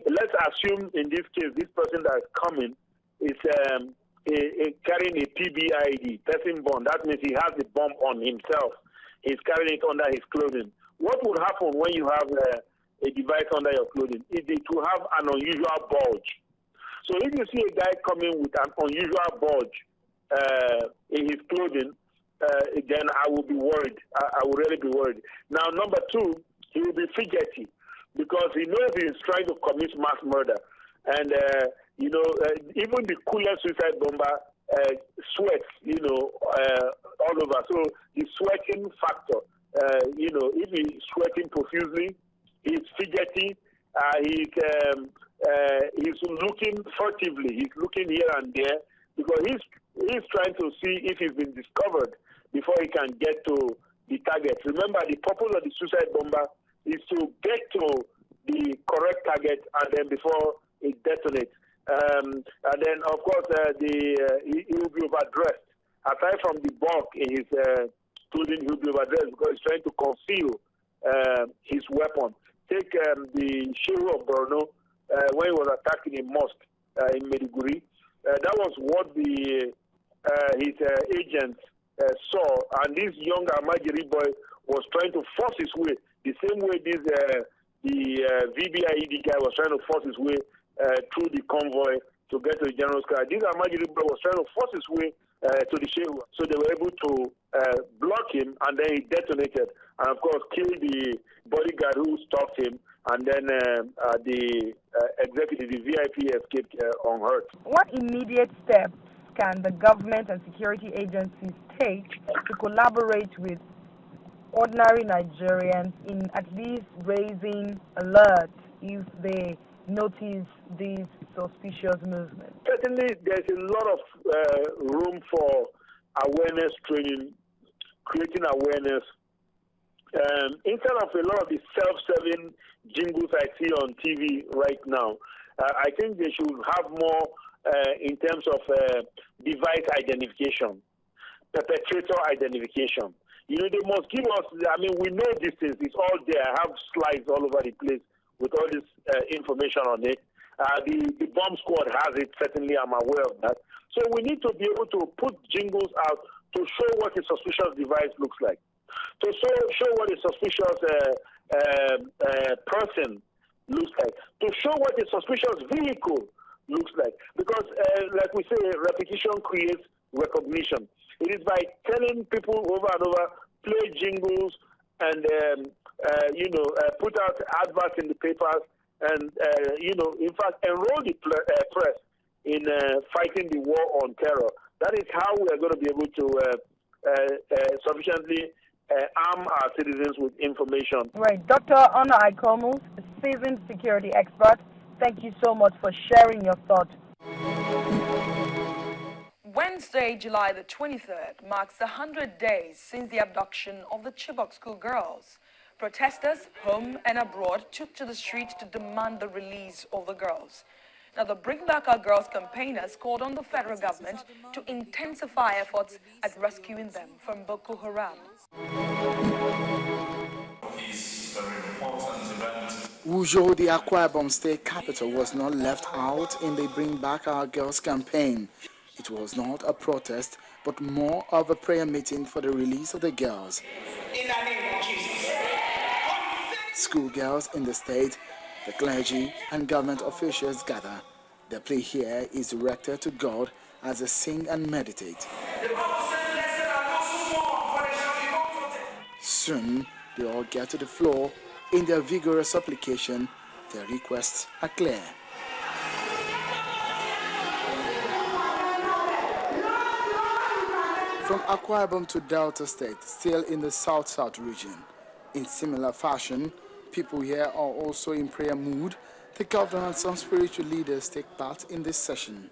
let's assume in this case, this person that is coming is carrying a PBID, person born. That means he has the bomb on himself. He's carrying it under his clothing. What would happen when you have a device under your clothing? It will have an unusual bulge. So if you see a guy coming with an unusual bulge in his clothing, then I will be worried. I will really be worried. Now, number two, he will be fidgety because he knows he is trying to commit mass murder. And, even the coolest suicide bomber sweats, all over. So the sweating factor, if he's sweating profusely, he's fidgety, he's looking furtively, he's looking here and there because he's trying to see if he's been discovered before he can get to the target. Remember, the purpose of the suicide bomber is to get to the correct target and then before it detonates. And then, of course, he will be overdressed. Aside from the bulk in his clothing, he will be overdressed because he's trying to conceal his weapon. Take the Shehu of Borno when he was attacking a mosque in Maiduguri. That was what his agents saw, and this young Almajiri boy was trying to force his way the same way the VBIED guy was trying to force his way through the convoy to get to the general square. This Almajiri boy was trying to force his way to the Shehu, so they were able to block him, and then he detonated, and of course killed the bodyguard who stopped him, and then the executive, the VIP, escaped unhurt. What immediate steps can the government and security agencies take to collaborate with ordinary Nigerians in at least raising alert if they notice these suspicious movements? Certainly, there's a lot of room for awareness training, creating awareness. Instead of a lot of the self-serving jingles I see on TV right now, I think they should have more in terms of device identification, perpetrator identification. They must give us, we know these things, it's all there. I have slides all over the place with all this information on it. The bomb squad has it, certainly I'm aware of that. So we need to be able to put jingles out to show what a suspicious device looks like, to show what a suspicious person looks like, to show what a suspicious vehicle looks like. Because, like we say, repetition creates recognition. It is by telling people over and over, play jingles, and put out adverts in the papers, and in fact, enroll the press in fighting the war on terror. That is how we are going to be able to sufficiently arm our citizens with information. Right, Dr. Honor Ikomu, a seasoned security expert. Thank you so much for sharing your thoughts. Wednesday, July the 23rd, marks 100 days since the abduction of the Chibok schoolgirls. Protesters, home and abroad, took to the streets to demand the release of the girls. Now, the Bring Back Our Girls campaigners called on the federal government to intensify efforts at rescuing them from Boko Haram. Ujo, the Akwa Ibom state capital, was not left out in the Bring Back Our Girls campaign. It was not a protest, but more of a prayer meeting for the release of the girls. In the name of Jesus. Schoolgirls in the state, the clergy and government officials gather. Their plea here is directed to God as they sing and meditate. Soon, they all get to the floor. In their vigorous supplication, their requests are clear. From Akwa Ibom to Delta State, still in the South-South region. In similar fashion, people here are also in prayer mood. The governor and some spiritual leaders take part in this session.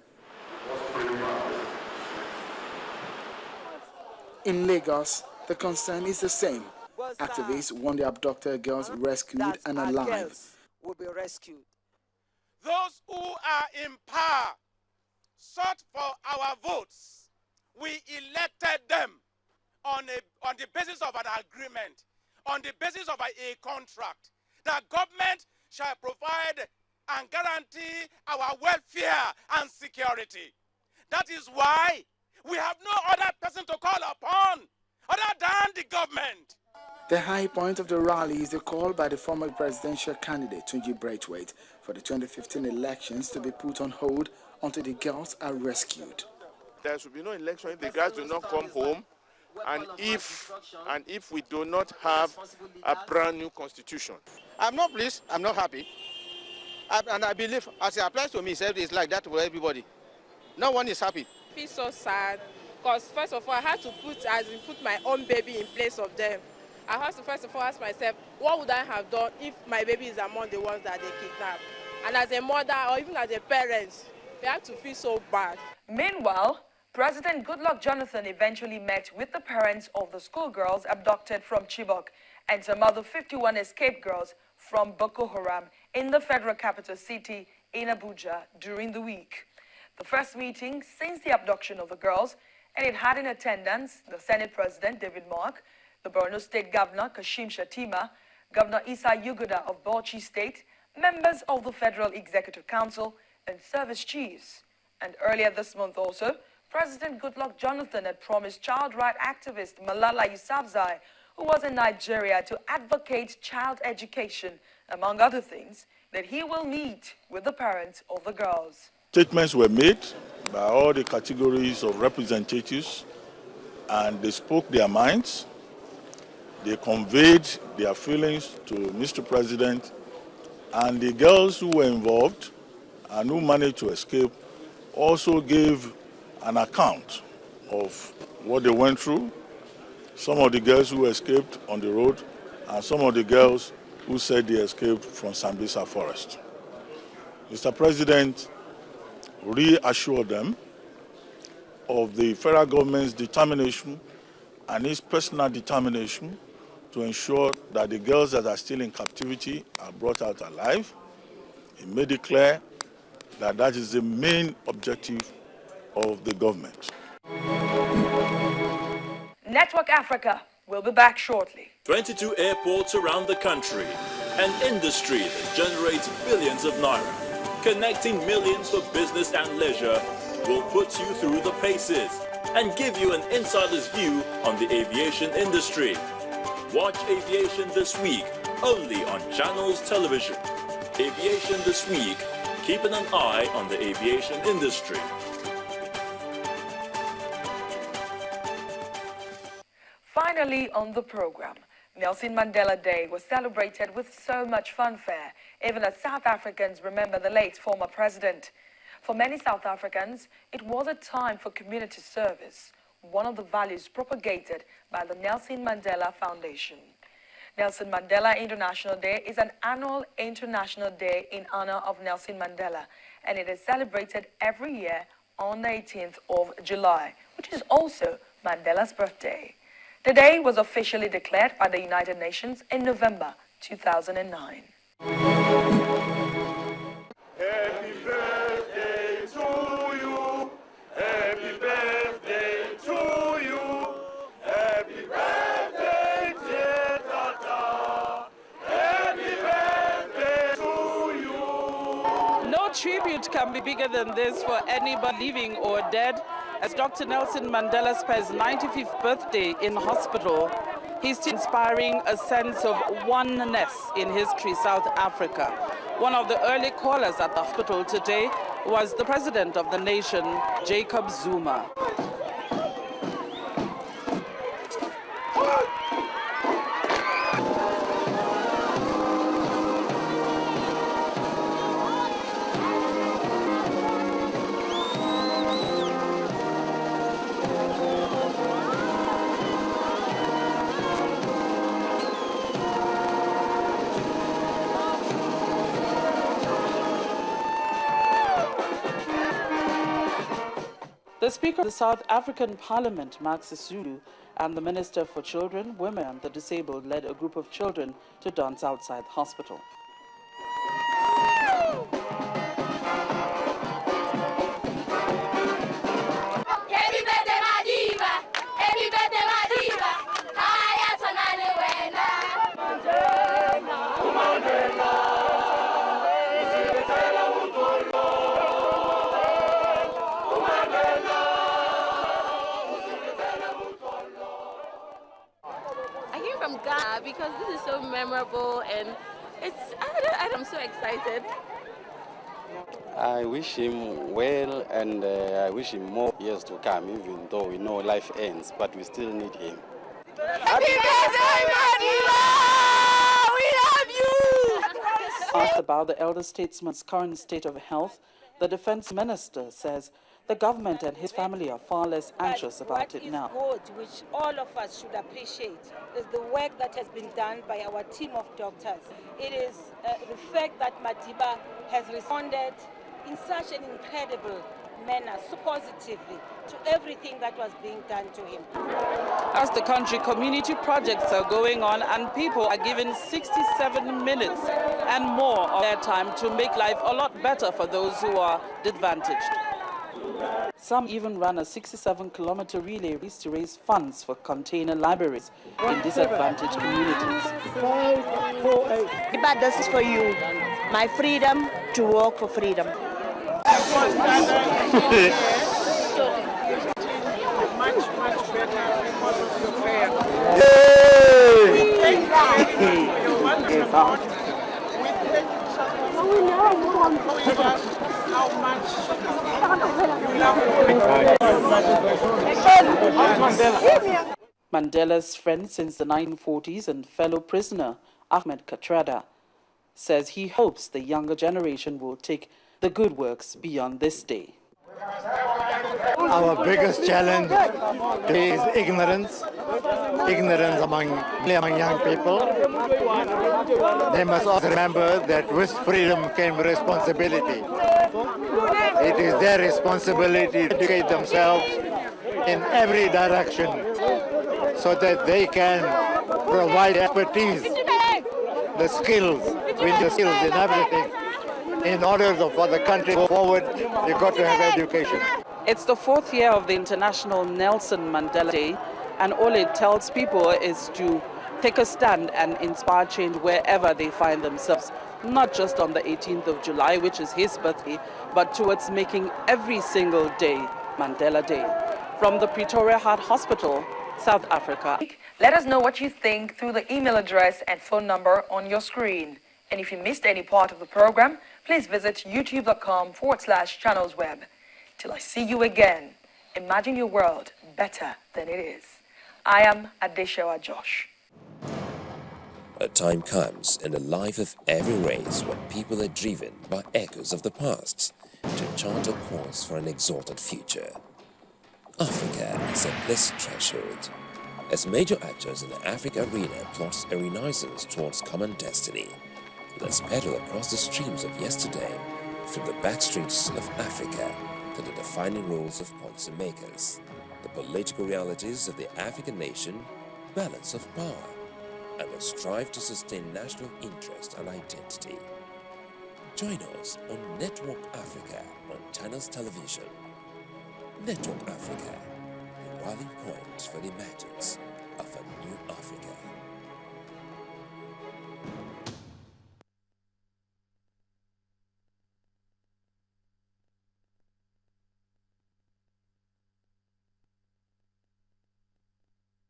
In Lagos, the concern is the same. Activists want the abducted girls rescued and alive. Will be rescued. Those who are in power sought for our votes. We elected them on the basis of an agreement, on the basis of a contract. The government shall provide and guarantee our welfare and security. That is why we have no other person to call upon other than the government. The high point of the rally is the call by the former presidential candidate Tunji Braithwaite for the 2015 elections to be put on hold until the girls are rescued. There should be no election if the girls do not come home, and if we do not have a brand new constitution. I'm not pleased, I'm not happy. And I believe, as it applies to me, it's like that for everybody. No one is happy. I feel so sad because first of all, I had to put my own baby in place of them. I had to first of all ask myself, what would I have done if my baby is among the ones that they kidnapped? And as a mother or even as a parent, they had to feel so bad. Meanwhile, President Goodluck Jonathan eventually met with the parents of the schoolgirls abducted from Chibok and some other 51 escaped girls from Boko Haram in the federal capital city in Abuja during the week. The first meeting since the abduction of the girls, and it had in attendance the Senate President David Mark, the Borno State Governor Kashim Shettima, Governor Isa Yuguda of Bauchi State, members of the Federal Executive Council, and service chiefs. And earlier this month also, President Goodluck Jonathan had promised child rights activist Malala Yousafzai, who was in Nigeria, to advocate child education, among other things, that he will meet with the parents of the girls. Statements were made by all the categories of representatives, and they spoke their minds. They conveyed their feelings to Mr. President, and the girls who were involved and who managed to escape also gave an account of what they went through. Some of the girls who escaped on the road, and some of the girls who said they escaped from Sambisa Forest. Mr. President reassured them of the federal government's determination and his personal determination to ensure that the girls that are still in captivity are brought out alive. He made it clear that that is the main objective of the government. Network Africa will be back shortly. 22 airports around the country, an industry that generates billions of naira, connecting millions for business and leisure, will put you through the paces and give you an insider's view on the aviation industry. Watch Aviation This Week only on Channels Television. Aviation This Week, keeping an eye on the aviation industry. Finally on the program, Nelson Mandela Day was celebrated with so much fanfare, even as South Africans remember the late former president. For many South Africans, it was a time for community service, one of the values propagated by the Nelson Mandela Foundation. Nelson Mandela International Day is an annual international day in honor of Nelson Mandela, and it is celebrated every year on the 18th of July, which is also Mandela's birthday. The day was officially declared by the United Nations in November 2009. Happy birthday to you. Happy birthday to you. Happy birthday, dear Tata. Happy birthday to you. No tribute can be bigger than this for anybody living or dead. As Dr. Nelson Mandela spends his 95th birthday in hospital, he's inspiring a sense of oneness in history, South Africa. One of the early callers at the hospital today was the president of the nation, Jacob Zuma. The Speaker of the South African Parliament, Max Sisulu, and the Minister for Children, Women and the Disabled led a group of children to dance outside the hospital. Mandela, because this is so memorable and I'm so excited. I wish him well, and I wish him more years to come, even though we know life ends, but we still need him. Happy birthday, Madiba! We love you! Asked about the elder statesman's current state of health, the defense minister says the government and his family are far less anxious about it now. What is good, which all of us should appreciate, is the work that has been done by our team of doctors. It is the fact that Madiba has responded in such an incredible manner, so positively, to everything that was being done to him. As the country, community projects are going on and people are given 67 minutes and more of their time to make life a lot better for those who are disadvantaged. Some even run a 67-kilometer relay race to raise funds for container libraries in disadvantaged communities. But this is for you, my freedom to work for freedom. Much better because of your prayer. We thank you for your wonderful God. We thank you how much you love Mandela's friend since the 1940s and fellow prisoner Ahmed Kathrada says he hopes the younger generation will take the good works beyond this day. Our biggest challenge is ignorance among young people. They must also remember that with freedom came responsibility. It is their responsibility to educate themselves in every direction so that they can provide expertise, the skills in everything. In order for the country to go forward, you've got to have education. It's the 4th year of the International Nelson Mandela Day, and all it tells people is to take a stand and inspire change wherever they find themselves, not just on the 18th of July, which is his birthday, but towards making every single day Mandela Day. From the Pretoria Heart Hospital, South Africa. Let us know what you think through the email address and phone number on your screen. And if you missed any part of the program, please visit youtube.com/channelsweb. Till I see you again, imagine your world better than it is. I am Adeshawa Josh. A time comes in the life of every race when people are driven by echoes of the past to chart a course for an exalted future. Africa is a blessed threshold. As major actors in the Africa arena plots a renaissance towards common destiny, let's pedal across the streams of yesterday, from the backstreets of Africa to the defining roles of policymakers, the political realities of the African nation, balance of power, and the strive to sustain national interest and identity. Join us on Network Africa on Channels Television. Network Africa, the rallying point for the emergence of a new Africa.